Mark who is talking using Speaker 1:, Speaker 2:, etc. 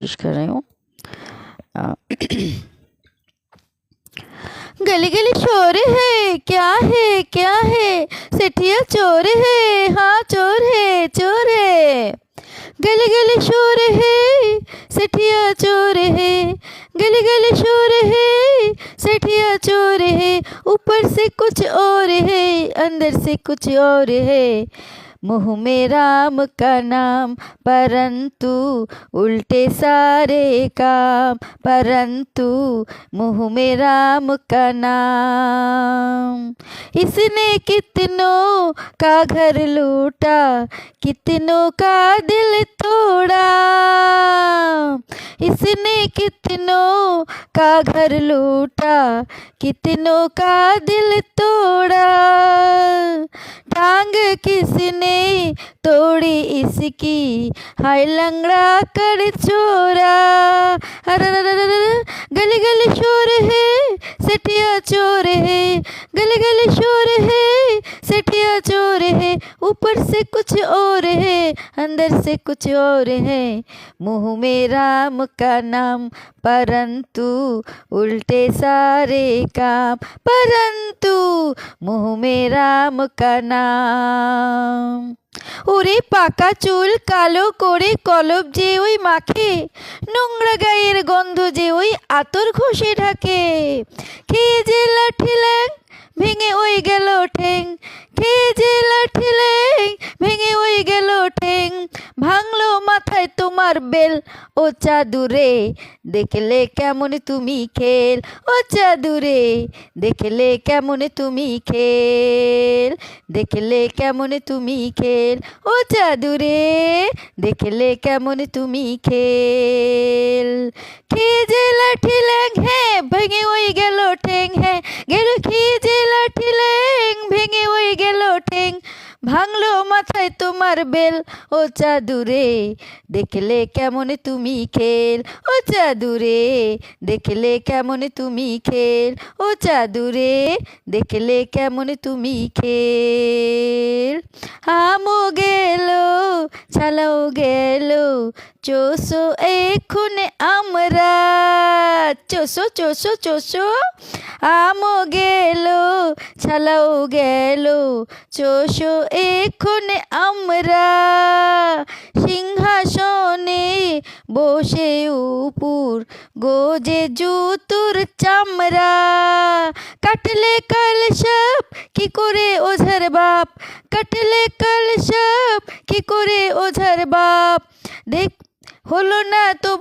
Speaker 1: कोशिश कर रही हूँ। गली गली शोर है, क्या है क्या है, सेठिया चोर है, हाँ चोर है चोर है। गली गली शोर है, सेठिया चोर है, गली गली शोर है, सेठिया चोर है। ऊपर से कुछ और है, अंदर से कुछ और है। मुँह में राम का नाम, परंतु उल्टे सारे काम, परंतु मुँह में राम का नाम। इसने कितनों का घर लूटा, कितनों का दिल तोड़ा। इसने कितनों का घर लूटा, कितनों का दिल तोड़ा। टांग किसने तोड़ी इसकी, हाय लंगड़ा कर चोरा। गली गली शोर है, सेठिया चोर है, गली गली शोर है, सेठिया चोर है। ऊपर से कुछ और है, अंदर से कुछ और है। मुँह में राम का नाम, परंतु उल्टे सारे काम, परंतु मुँह में राम का नाम। ওরে পাকা চুল কালো করে কলপ যে ওই মাখে, নোংরা গায়ের গন্ধ যে ওই আতর ঘষে ঢাকে। খেয়ে যে লাঠি ল্যাং, ভেঙে ওই গেল ঠ্যাং, খেয়ে যে লাঠি ল্যাং, ভেঙে ওই গেল ঠ্যাং। ভাঙলো মাথায় তোমার বেল, ও চাদুরে দেখলে কেমন তুমি খেল, ও চাদুরে দেখলে কেমন তুমি খেল, দেখলে কেমন তুমি খেল, ও চাদুরে দেখলে কেমন তুমি খেল। খেয়ে যে লাঠি ল্যাং, হ্যাঁ ভেঙে ওই গেল ঠ্যাং, হ্যাঁ গেল খেয়ে যে লাঠি ল্যাং, ভেঙে ওই গেল ঠ্যাং। ভাঙলো মাথায় তোমার বেল, ও চাদুরে দেখলে কেমন তুমি খেল, ও চাদুরে দেখলে কেমন তুমি খেল, ও চাদুরে দেখলে কেমন তুমি খেল। আমও গেল ছালাও গেল, চোষো এক্ষণে আমরা, চোষো চোষো চোষো। আমও গেল ছালাও গেল, চোষো এক্ষণে আমরা। সিংহাসনে বসে উপর গোজে জুতুর চামড়া। কাটলে কাল সাপ কি করে ওঝার বাপ, কাটলে কাল সাপ কি করে ওঝার বাপ। দেখ হলো না তো